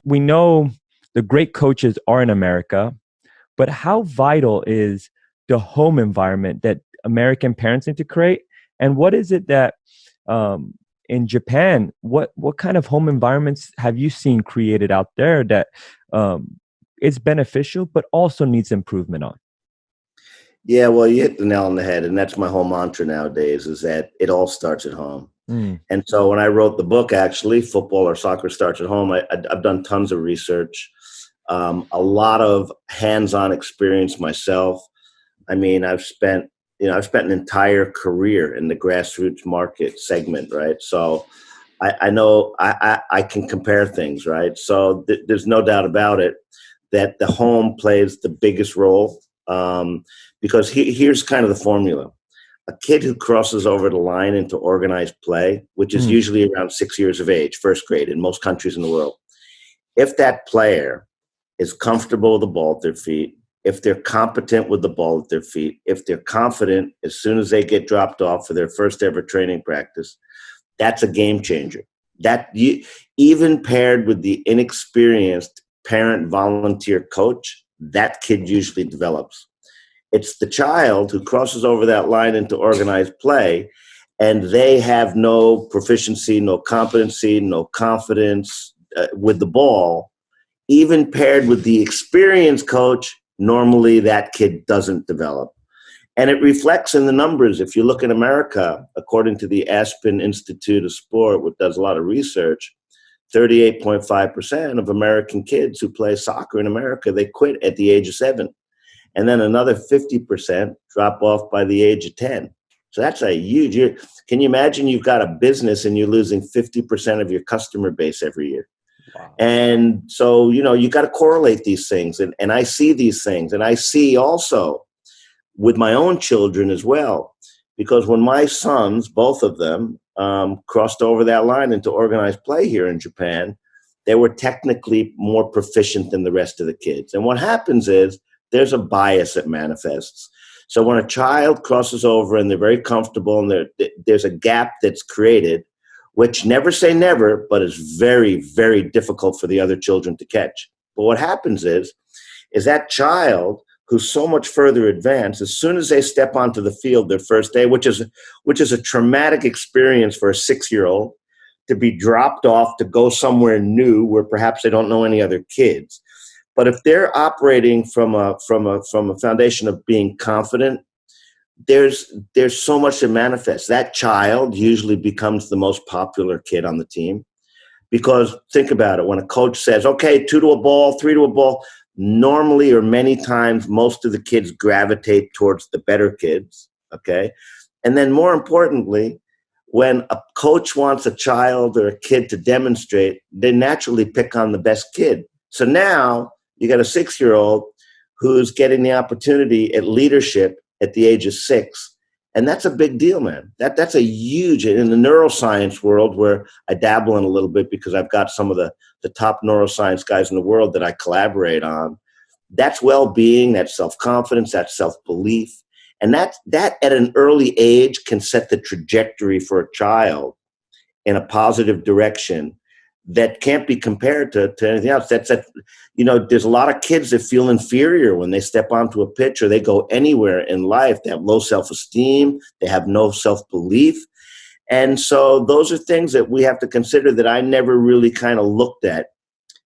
we know the great coaches are in America, but how vital is the home environment that American parents need to create? And what is it that in Japan, what kind of home environments have you seen created out there that is beneficial but also needs improvement on? Yeah, well, you hit the nail on the head, and that's my whole mantra nowadays, is that it all starts at home. Mm, And so when I wrote the book, actually, Football or Soccer Starts at Home, I've done tons of research, a lot of hands-on experience myself. I mean, I've spent an entire career in the grassroots market segment, right? So I know I can compare things, right? So there's no doubt about it that the home plays the biggest role, because here's kind of the formula. A kid who crosses over the line into organized play, which is mm, usually around 6 years of age, first grade in most countries in the world, if that player is comfortable with the ball at their feet, if they're competent with the ball at their feet, if they're confident as soon as they get dropped off for their first ever training practice, that's a game changer. Even paired with the inexperienced parent volunteer coach, that kid usually develops. It's the child who crosses over that line into organized play, and they have no proficiency, no competency, no confidence with the ball. Even paired with the experienced coach, normally that kid doesn't develop. And it reflects in the numbers. If you look in America, according to the Aspen Institute of Sport, which does a lot of research, 38.5% of American kids who play soccer in America, they quit at the age of 7. And then another 50% drop off by the age of 10. So that's a huge, can you imagine you've got a business and you're losing 50% of your customer base every year? wow. And so, you got to correlate these things. And I see these things. And I see also with my own children as well, because when my sons, both of them, crossed over that line into organized play here in Japan, they were technically more proficient than the rest of the kids. And what happens is there's a bias that manifests. So when a child crosses over and they're very comfortable and there's a gap that's created, which never say never, but is very, very difficult for the other children to catch. But what happens is that child who's so much further advanced, as soon as they step onto the field their first day, which is a traumatic experience for a 6-year-old, to be dropped off to go somewhere new where perhaps they don't know any other kids. But if they're operating from a foundation of being confident, there's so much that manifests. That child usually becomes the most popular kid on the team. Because think about it, when a coach says, okay, 2 to a ball, 3 to a ball, normally or many times, most of the kids gravitate towards the better kids, okay? And then more importantly, when a coach wants a child or a kid to demonstrate, they naturally pick on the best kid. So now you got a 6-year-old who's getting the opportunity at leadership at the age of 6. And that's a big deal, man. That's a huge, in the neuroscience world, where I dabble in a little bit because I've got some of the top neuroscience guys in the world that I collaborate on. That's well-being, that's self-confidence, that's self-belief. And that at an early age can set the trajectory for a child in a positive direction that can't be compared to anything else. There's a lot of kids that feel inferior when they step onto a pitch or they go anywhere in life. They have low self-esteem. They have no self-belief. And so those are things that we have to consider that I never really kind of looked at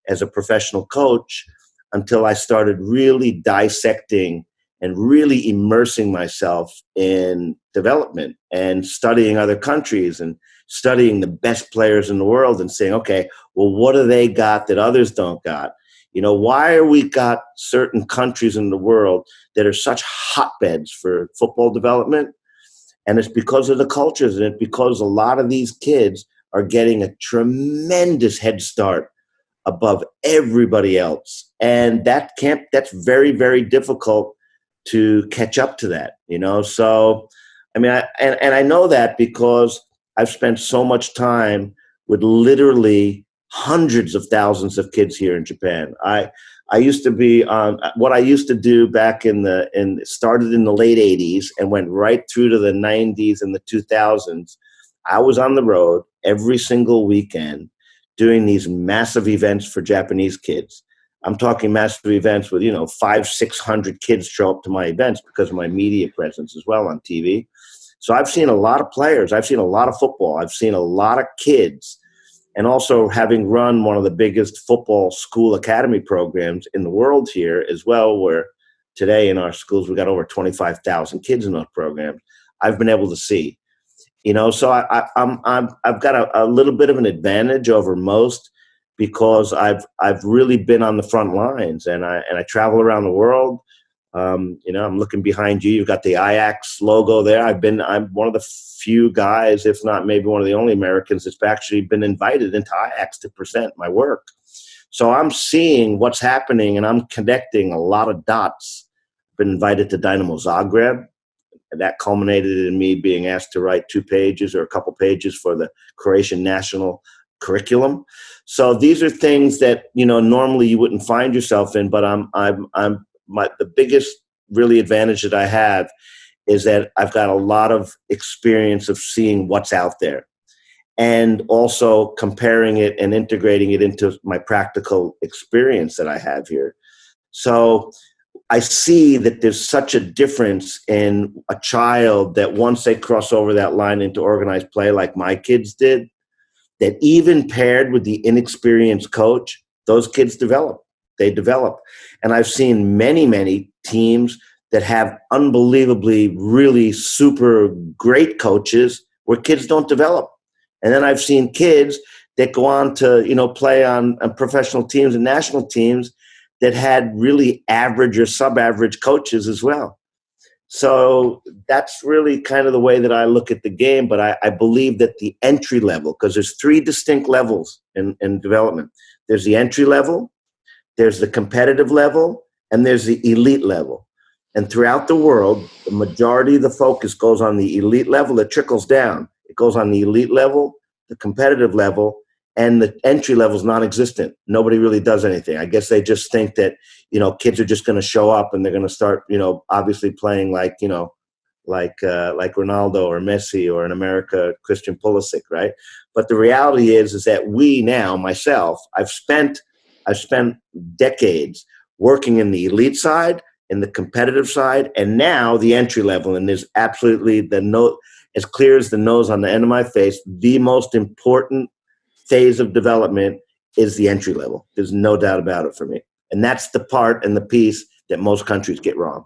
as a professional coach until I started really dissecting and really immersing myself in development and studying other countries and studying the best players in the world and saying, okay, well, what do they got that others don't got? Why are we got certain countries in the world that are such hotbeds for football development? And it's because of the cultures, and it's because a lot of these kids are getting a tremendous head start above everybody else. And that's very, very difficult to catch up to that, So, I mean, I know that because I've spent so much time with literally hundreds of thousands of kids here in Japan. I used to be on what I used to do back started in the late 80s and went right through to the 90s and the 2000s. I was on the road every single weekend doing these massive events for Japanese kids. I'm talking massive events with, 500-600 kids show up to my events because of my media presence as well on TV. So I've seen a lot of players. I've seen a lot of football. I've seen a lot of kids. And also having run one of the biggest football school academy programs in the world here as well, where today in our schools, we've got over 25,000 kids in those programs. I've been able to see, so I've got a little bit of an advantage over most because I've really been on the front lines and I travel around the world. I'm looking behind you. You've got the Ajax logo there. I'm one of the few guys, if not maybe one of the only Americans that's actually been invited into Ajax to present my work. So I'm seeing what's happening and I'm connecting a lot of dots. Been invited to Dynamo Zagreb. And that culminated in me being asked to write 2 pages or a couple pages for the Croatian national curriculum. So these are things that, normally you wouldn't find yourself in, but the biggest really advantage that I have is that I've got a lot of experience of seeing what's out there and also comparing it and integrating it into my practical experience that I have here. So I see that there's such a difference in a child that once they cross over that line into organized play like my kids did, that even paired with the inexperienced coach, those kids develop. They develop. And I've seen many, many teams that have unbelievably, really super great coaches where kids don't develop. And then I've seen kids that go on to, play on professional teams and national teams that had really average or sub-average coaches as well. So that's really kind of the way that I look at the game. But I believe that the entry level, because there's 3 distinct levels in development. There's the entry level, there's the competitive level, and there's the elite level. And throughout the world, the majority of the focus goes on the elite level. It trickles down. It goes on the elite level, the competitive level, and the entry level is non-existent. Nobody really does anything. I guess they just think that, kids are just going to show up and they're going to start, obviously playing like Ronaldo or Messi or in America, Christian Pulisic, right? But the reality is that we now, myself, I've spent decades working in the elite side, in the competitive side, and now the entry level. And there's absolutely as clear as the nose on the end of my face, the most important phase of development is the entry level. There's no doubt about it for me. And that's the part and the piece that most countries get wrong.